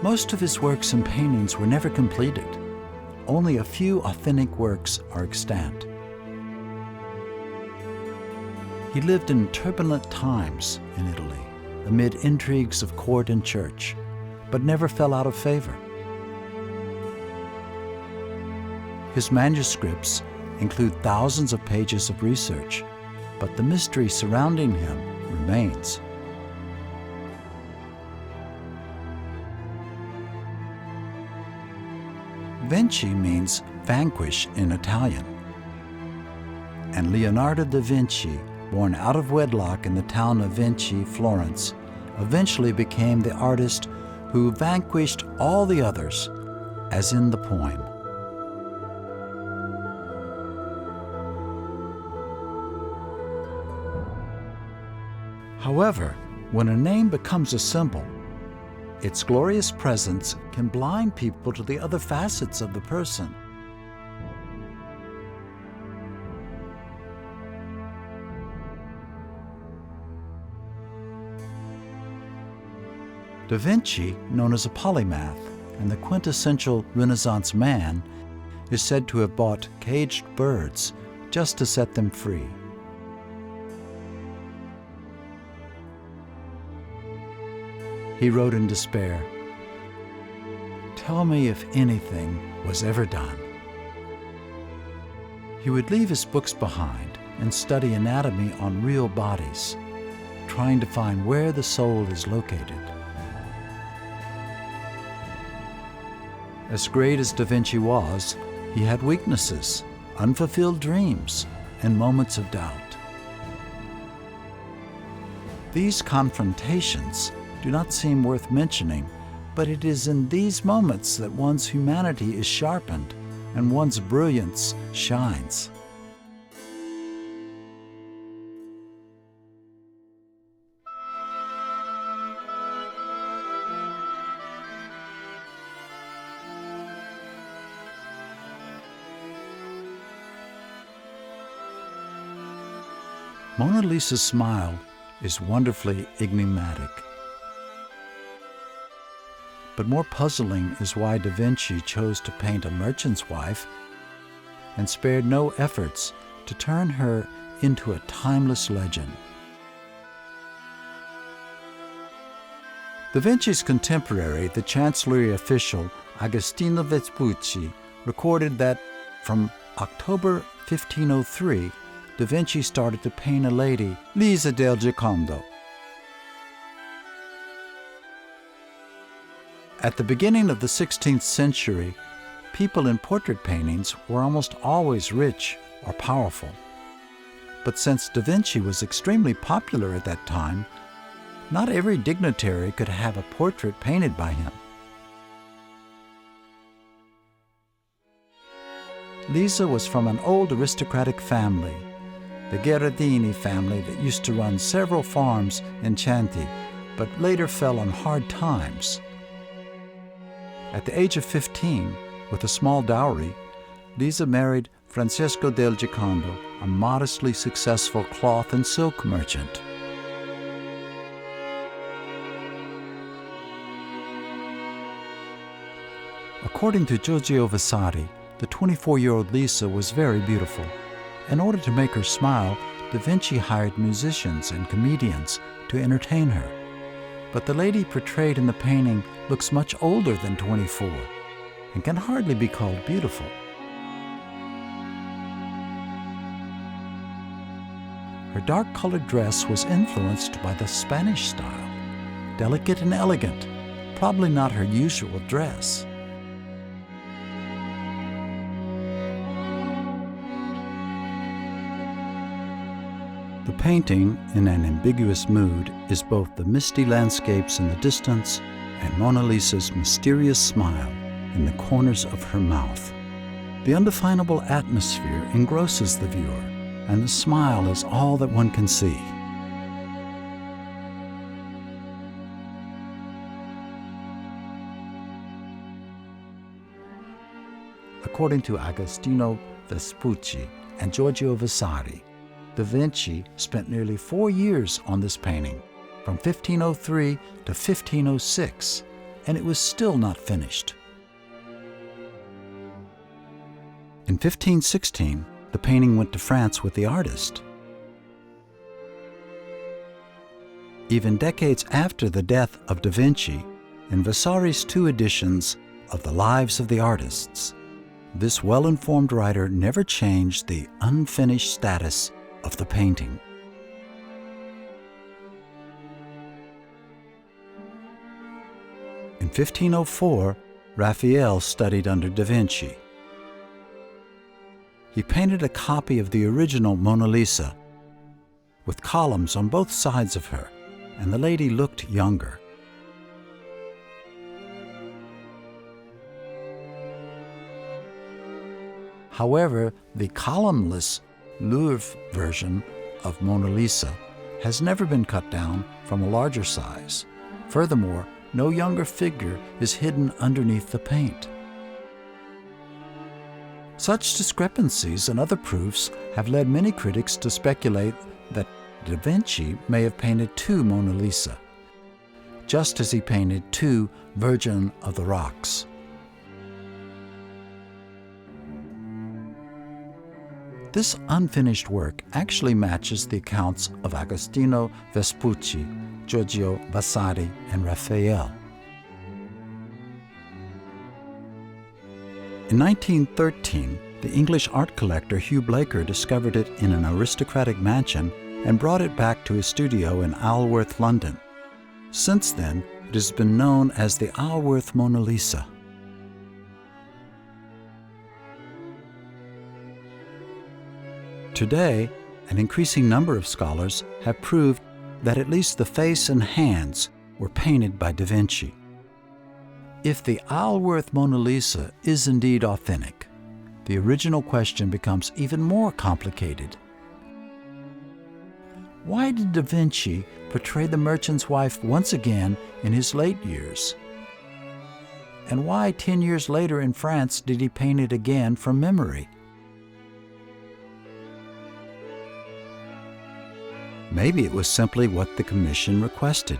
Most of his works and paintings were never completed. Only a few authentic works are extant. He lived in turbulent times in Italy, amid intrigues of court and church, but never fell out of favor. His manuscripts include thousands of pages of research, but the mystery surrounding him remains. Vinci means vanquish in Italian. And Leonardo da Vinci, born out of wedlock in the town of Vinci, Florence, eventually became the artist who vanquished all the others, as in the poem. However, when a name becomes a symbol, its glorious presence can blind people to the other facets of the person. Da Vinci, known as a polymath and the quintessential Renaissance man, is said to have bought caged birds just to set them free. He wrote in despair, "Tell me if anything was ever done." He would leave his books behind and study anatomy on real bodies, trying to find where the soul is located. As great as Da Vinci was, he had weaknesses, unfulfilled dreams, and moments of doubt. These confrontations do not seem worth mentioning, but it is in these moments that one's humanity is sharpened and one's brilliance shines. Mona Lisa's smile is wonderfully enigmatic. But more puzzling is why Da Vinci chose to paint a merchant's wife and spared no efforts to turn her into a timeless legend. Da Vinci's contemporary, the Chancellery official Agostino Vespucci, recorded that from October 1503, Da Vinci started to paint a lady, Lisa del Giocondo. At the beginning of the 16th century, people in portrait paintings were almost always rich or powerful. But since Da Vinci was extremely popular at that time, not every dignitary could have a portrait painted by him. Lisa was from an old aristocratic family, the Gherardini family that used to run several farms in Chianti, but later fell on hard times. At the age of 15, with a small dowry, Lisa married Francesco del Giocondo, a modestly successful cloth and silk merchant. According to Giorgio Vasari, the 24-year-old Lisa was very beautiful. In order to make her smile, Da Vinci hired musicians and comedians to entertain her. But the lady portrayed in the painting looks much older than 24 and can hardly be called beautiful. Her dark-colored dress was influenced by the Spanish style, delicate and elegant, probably not her usual dress. The painting, in an ambiguous mood, is both the misty landscapes in the distance and Mona Lisa's mysterious smile in the corners of her mouth. The undefinable atmosphere engrosses the viewer, and the smile is all that one can see. According to Agostino Vespucci and Giorgio Vasari, Da Vinci spent nearly 4 years on this painting, from 1503 to 1506, and it was still not finished. In 1516, the painting went to France with the artist. Even decades after the death of Da Vinci, in Vasari's 2 editions of the Lives of the Artists, this well-informed writer never changed the unfinished status of the painting. In 1504, Raphael studied under Da Vinci. He painted a copy of the original Mona Lisa, with columns on both sides of her, and the lady looked younger. However, the columnless Louvre version of Mona Lisa has never been cut down from a larger size. Furthermore, no younger figure is hidden underneath the paint. Such discrepancies and other proofs have led many critics to speculate that Da Vinci may have painted 2 Mona Lisa, just as he painted 2 Virgin of the Rocks. This unfinished work actually matches the accounts of Agostino Vespucci, Giorgio Vasari, and Raphael. In 1913, the English art collector Hugh Blaker discovered it in an aristocratic mansion and brought it back to his studio in Isleworth, London. Since then, it has been known as the Isleworth Mona Lisa. Today, an increasing number of scholars have proved that at least the face and hands were painted by Da Vinci. If the Isleworth Mona Lisa is indeed authentic, the original question becomes even more complicated. Why did Da Vinci portray the merchant's wife once again in his late years? And why 10 years later in France did he paint it again from memory? Maybe it was simply what the commission requested.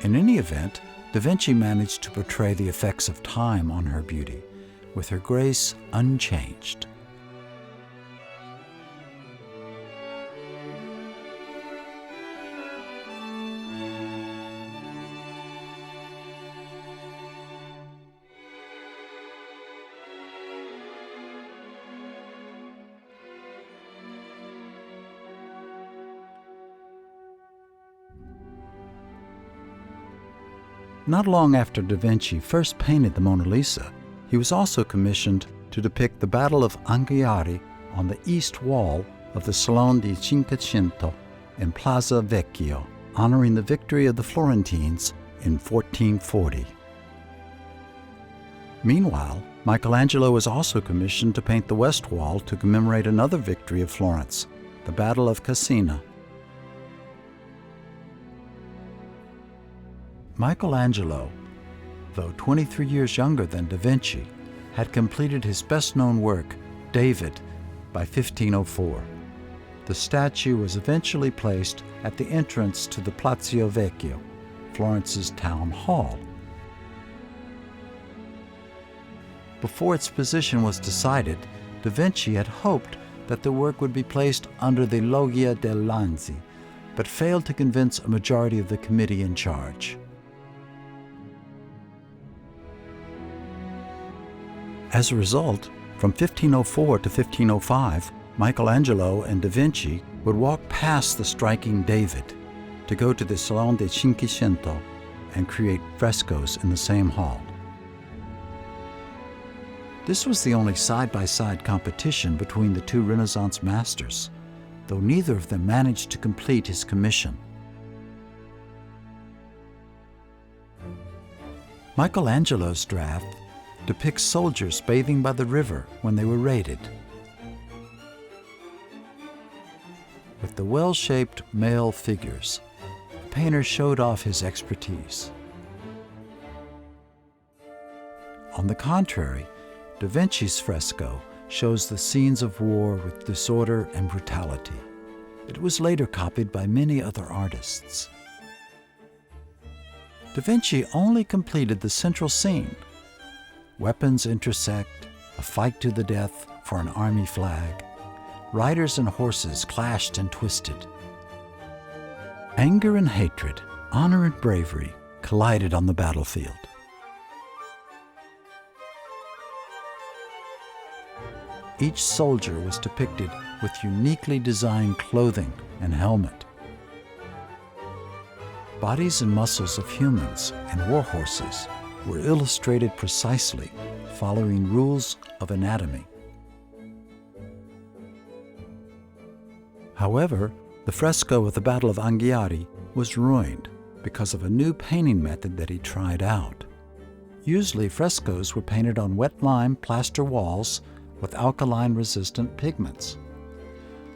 In any event, Da Vinci managed to portray the effects of time on her beauty, with her grace unchanged. Not long after Da Vinci first painted the Mona Lisa, he was also commissioned to depict the Battle of Anghiari on the east wall of the Salone di Cinquecento in Plaza Vecchio, honoring the victory of the Florentines in 1440. Meanwhile, Michelangelo was also commissioned to paint the west wall to commemorate another victory of Florence, the Battle of Cassina. Michelangelo, though 23 years younger than Da Vinci, had completed his best-known work, David, by 1504. The statue was eventually placed at the entrance to the Palazzo Vecchio, Florence's town hall. Before its position was decided, Da Vinci had hoped that the work would be placed under the Loggia dei Lanzi, but failed to convince a majority of the committee in charge. As a result, from 1504 to 1505, Michelangelo and Da Vinci would walk past the striking David to go to the Salone di Cinquecento and create frescoes in the same hall. This was the only side-by-side competition between the two Renaissance masters, though neither of them managed to complete his commission. Michelangelo's draft depicts soldiers bathing by the river when they were raided. With the well-shaped male figures, the painter showed off his expertise. On the contrary, Da Vinci's fresco shows the scenes of war with disorder and brutality. It was later copied by many other artists. Da Vinci only completed the central scene. Weapons intersect, a fight to the death for an army flag. Riders and horses clashed and twisted. Anger and hatred, honor and bravery collided on the battlefield. Each soldier was depicted with uniquely designed clothing and helmet. Bodies and muscles of humans and war horses were illustrated precisely, following rules of anatomy. However, the fresco of the Battle of Anghiari was ruined because of a new painting method that he tried out. Usually, frescoes were painted on wet lime plaster walls with alkaline-resistant pigments.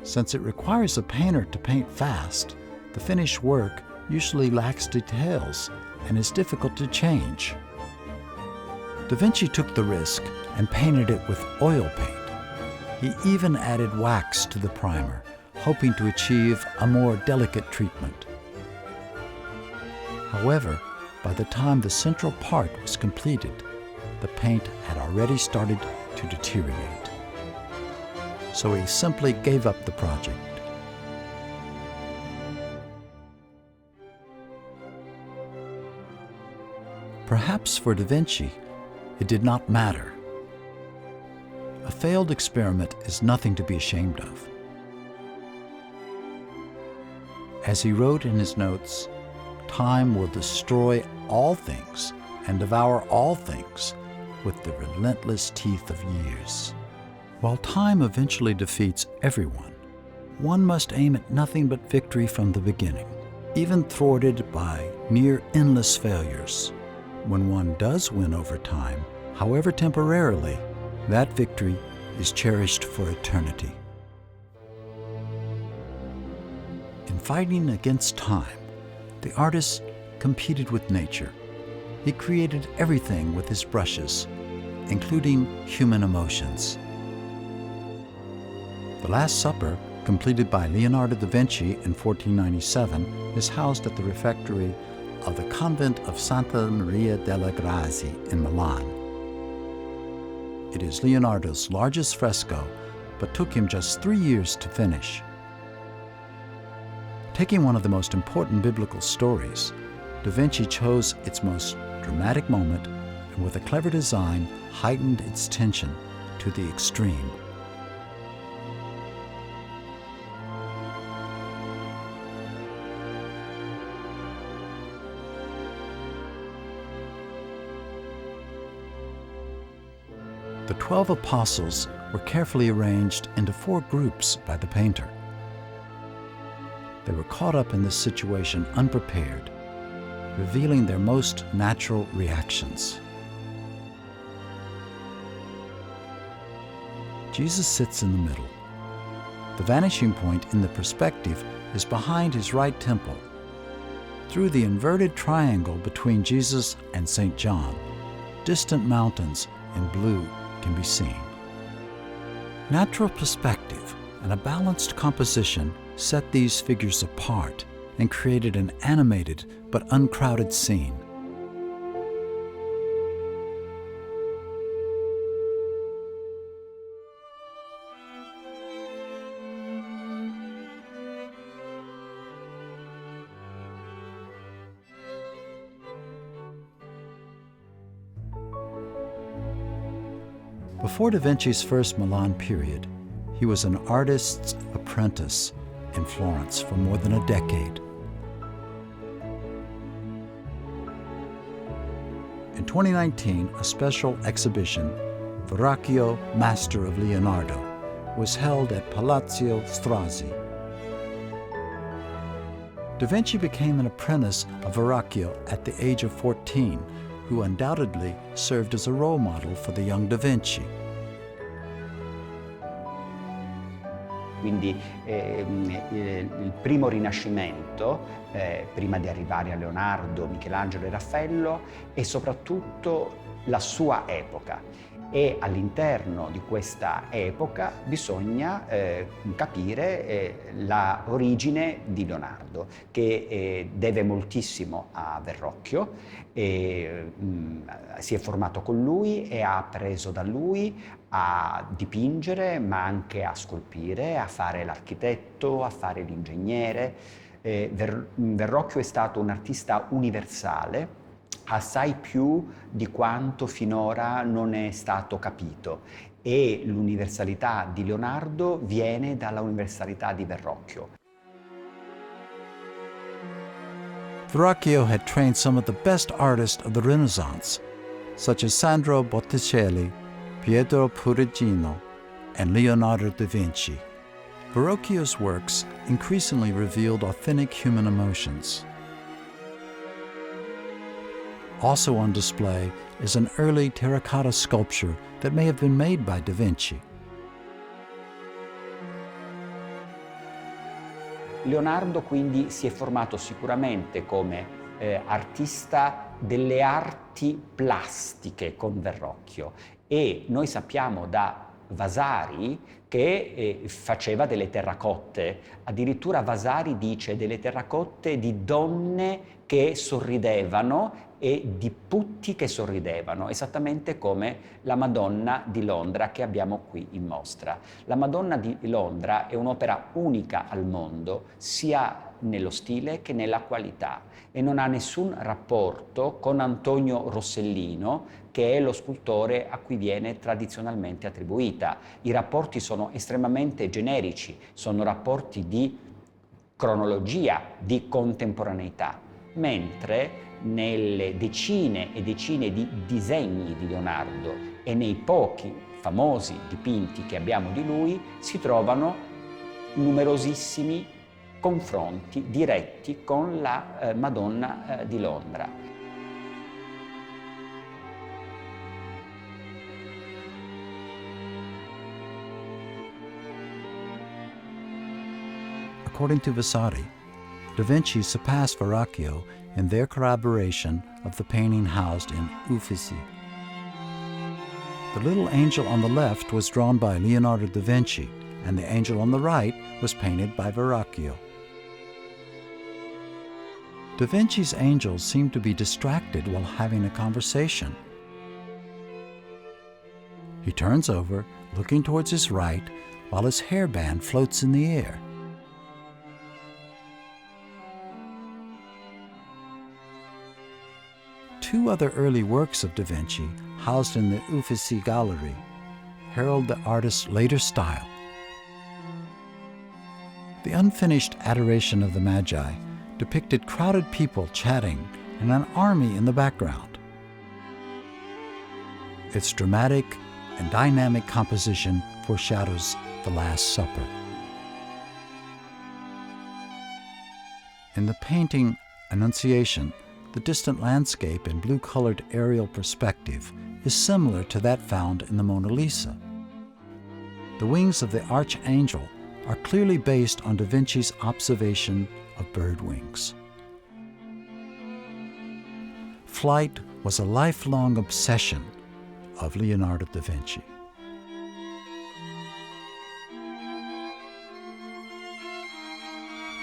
Since it requires a painter to paint fast, the finished work usually lacks details and is difficult to change. Da Vinci took the risk and painted it with oil paint. He even added wax to the primer, hoping to achieve a more delicate treatment. However, by the time the central part was completed, the paint had already started to deteriorate. So he simply gave up the project. Perhaps for Da Vinci, it did not matter. A failed experiment is nothing to be ashamed of. As he wrote in his notes, "Time will destroy all things and devour all things with the relentless teeth of years." While time eventually defeats everyone, one must aim at nothing but victory from the beginning, even thwarted by near endless failures. When one does win over time, however temporarily, that victory is cherished for eternity. In fighting against time, the artist competed with nature. He created everything with his brushes, including human emotions. The Last Supper, completed by Leonardo da Vinci in 1497, is housed at the refectory of the convent of Santa Maria delle Grazie in Milan. It is Leonardo's largest fresco, but took him just 3 years to finish. Taking one of the most important biblical stories, Da Vinci chose its most dramatic moment and with a clever design heightened its tension to the extreme. The 12 apostles were carefully arranged into 4 groups by the painter. They were caught up in this situation unprepared, revealing their most natural reactions. Jesus sits in the middle. The vanishing point in the perspective is behind his right temple. Through the inverted triangle between Jesus and St. John, distant mountains in blue can be seen. Natural perspective and a balanced composition set these figures apart and created an animated but uncrowded scene. Before Da Vinci's first Milan period, he was an artist's apprentice in Florence for more than a decade. In 2019, a special exhibition, Verrocchio, Master of Leonardo, was held at Palazzo Strozzi. Da Vinci became an apprentice of Verrocchio at the age of 14, who undoubtedly served as a role model for the young Da Vinci. Quindi il primo Rinascimento prima di arrivare a Leonardo, Michelangelo e Raffaello, e soprattutto la sua epoca. E all'interno di questa epoca bisogna capire l'origine di Leonardo, che deve moltissimo a Verrocchio, si è formato con lui e ha appreso da lui a dipingere, ma anche a scolpire, a fare l'architetto, a fare l'ingegnere. Verrocchio è stato un artista universale, assai più di quanto finora non è stato capito, e l'universalità di Leonardo viene dalla universalità di Verrocchio. Verrocchio had trained some of the best artists of the Renaissance, such as Sandro Botticelli, Pietro Perugino, and Leonardo da Vinci. Verrocchio's works increasingly revealed authentic human emotions. Also on display is an early terracotta sculpture that may have been made by Da Vinci. Leonardo quindi si è formato sicuramente come artista delle arti plastiche con Verrocchio, e noi sappiamo da Vasari che faceva delle terracotte. Addirittura Vasari dice delle terracotte di donne che sorridevano e di putti che sorridevano, esattamente come la Madonna di Londra che abbiamo qui in mostra. La Madonna di Londra è un'opera unica al mondo, sia nello stile che nella qualità, e non ha nessun rapporto con Antonio Rossellino, che è lo scultore a cui viene tradizionalmente attribuita. I rapporti sono estremamente generici, sono rapporti di cronologia, di contemporaneità, mentre nelle decine e decine di disegni di Leonardo e nei pochi famosi dipinti che abbiamo di lui si trovano numerosissimi confronti diretti con la Madonna di Londra. According to Vasari, Da Vinci surpassed Verrocchio in their corroboration of the painting housed in Uffizi. The little angel on the left was drawn by Leonardo da Vinci, and the angel on the right was painted by Verrocchio. Da Vinci's angels seem to be distracted while having a conversation. He turns over, looking towards his right, while his hairband floats in the air. Two other early works of Da Vinci, housed in the Uffizi Gallery, herald the artist's later style. The unfinished Adoration of the Magi depicted crowded people chatting and an army in the background. Its dramatic and dynamic composition foreshadows the Last Supper. In the painting Annunciation, the distant landscape in blue-colored aerial perspective is similar to that found in the Mona Lisa. The wings of the archangel are clearly based on Da Vinci's observation of bird wings. Flight was a lifelong obsession of Leonardo da Vinci.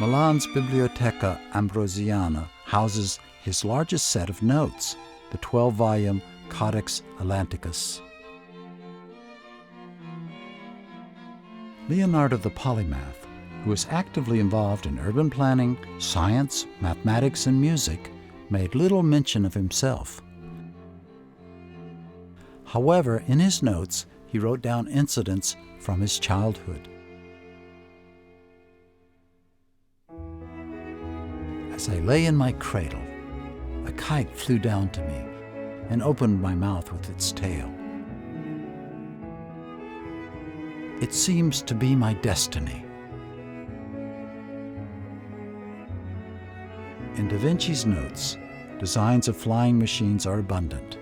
Milan's Biblioteca Ambrosiana houses his largest set of notes, the 12-volume Codex Atlanticus. Leonardo the Polymath, who was actively involved in urban planning, science, mathematics, and music, made little mention of himself. However, in his notes, he wrote down incidents from his childhood. As I lay in my cradle, a kite flew down to me and opened my mouth with its tail. It seems to be my destiny. In Da Vinci's notes, designs of flying machines are abundant.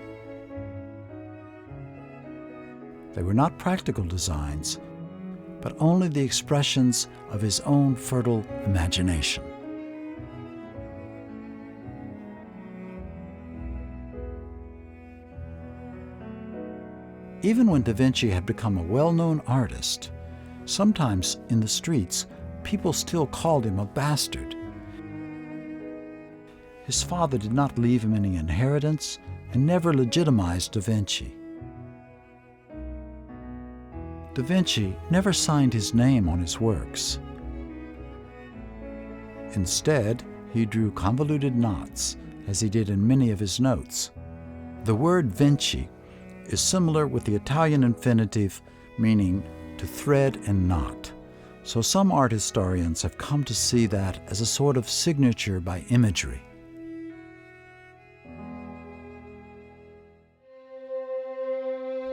They were not practical designs, but only the expressions of his own fertile imagination. Even when Da Vinci had become a well-known artist, sometimes in the streets, people still called him a bastard. His father did not leave him any inheritance and never legitimized Da Vinci. Da Vinci never signed his name on his works. Instead, he drew convoluted knots, as he did in many of his notes. The word Vinci is similar with the Italian infinitive meaning to thread and knot, so some art historians have come to see that as a sort of signature by imagery.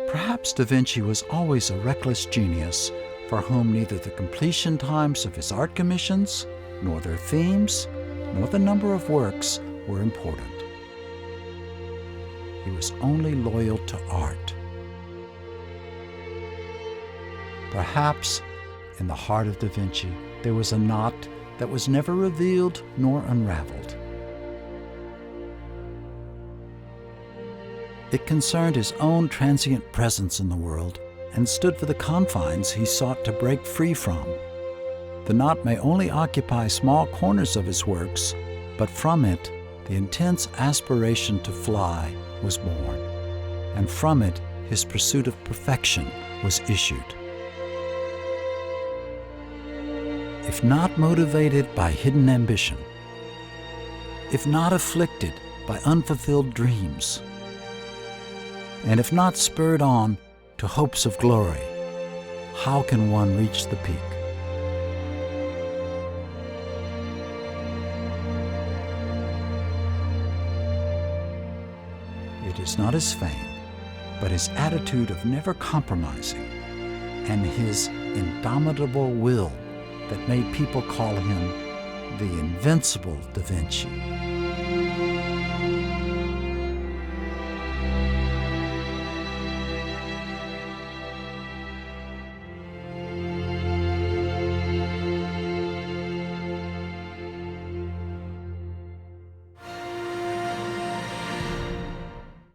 Perhaps Da Vinci was always a reckless genius for whom neither the completion times of his art commissions, nor their themes, nor the number of works were important. He was only loyal to art. Perhaps in the heart of Da Vinci there was a knot that was never revealed nor unraveled. It concerned his own transient presence in the world and stood for the confines he sought to break free from. The knot may only occupy small corners of his works, but from it, the intense aspiration to fly was born, and from it, his pursuit of perfection was issued. If not motivated by hidden ambition, if not afflicted by unfulfilled dreams, and if not spurred on to hopes of glory, how can one reach the peak? It is not his fame, but his attitude of never compromising and his indomitable will that made people call him the Invincible da Vinci.